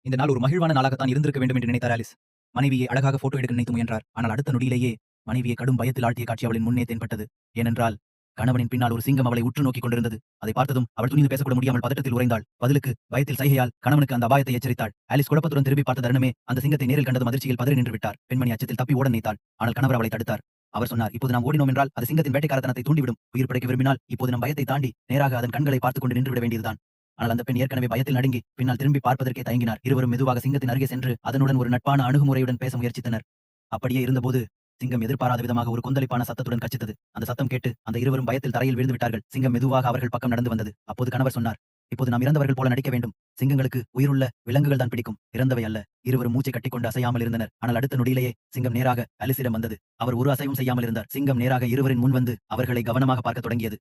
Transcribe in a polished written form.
இந்த நாள் ஒரு மகிழ்வான நாளாகத்தான் இருந்திருக்க வேண்டும் என்று நினைத்தார் ஆலிஸ். மனைவியை அழகாக போட்டோ எடுக்க நினைத்து முயன்றார். ஆனால் அடுத்த நொடியிலேயே மனைவியை கடும் பயத்தில் ஆழ்த்திய காட்சி அவளின் முன்னே தென்பட்டது. ஏனென்றால் கணவனின் பின்னால் ஒரு சிங்கம் அவளை உற்று நோக்கிக் கொண்டிருந்தது. அதை பார்த்ததும் அவள் துணிந்து பேசக்கூட முடியாமல் பதட்டத்தில் உறைந்தாள். பதிலுக்கு பயத்தில் சைகையால் கணவனுக்கு அந்த அபாயத்தை எச்சரித்தாள். ஆலிஸ் குழப்பத்துடன் திரும்பி பார்த்த தருணமே அந்த சிங்கத்தை நேரில் கண்டதும் அதிர்ச்சியில் பதறி நின்று விட்டார். பெண்மணி அச்சத்தில் தப்பி ஓட நினைத்தாள். ஆனால் கணவர் அவளை தடுத்தார். அவர் சொன்னார், இப்போது நாம் ஓடினோம் என்றால் அது சிங்கத்தின் வேட்டைக்காரத்தனத்தை தூண்டிவிடும். உயிர் பிழைக்க விரும்பினால் இப்போது நம் பயத்தை தாண்டி நேராக அதன் கண்களை பார்த்துக் கொண்டு நின்றுவிட வேண்டியதுதான். ஆனால் அந்த பெண் ஏற்கனவே பயத்தில் நடுங்கி பின்னால் திரும்பி பார்ப்பதற்கே தயங்கினார். இருவரும் மெதுவாக சிங்கத்தின் அருகே சென்று அதனுடன் ஒரு நட்பான அணுகுமுறையுடன் பேச முயற்சித்தனர். அப்படியே இருந்தபோது சிங்கம் எதிர்பாராத விதமாக ஒரு கொந்தளிப்பான சத்தத்துடன் கச்சித்தது. அந்த சத்தம் கேட்டு அந்த இருவரும் பயத்தில் தரையில் விழுந்து விட்டார்கள். சிங்கம் மெதுவாக அவர்கள் பக்கம் நடந்து வந்தது. அப்போது கணவர் சொன்னார், இப்போது நாம் இறந்தவர்கள் போல நடிக்க வேண்டும். சிங்கங்களுக்கு உயிருள்ள விலங்குகள் தான் பிடிக்கும், இறந்தவை அல்ல. இருவரும் மூச்சை கட்டிக்கொண்டு அசையாமல் இருந்தனர். ஆனால் அடுத்த நொடியிலேயே சிங்கம் நேராக ஆலிஸிடம் வந்தது. அவர் ஒரு அசைவும் செய்யாமல் இருந்தார். சிங்கம் நேராக இருவரின் முன் வந்து அவர்களை கவனமாக பார்க்க தொடங்கியது.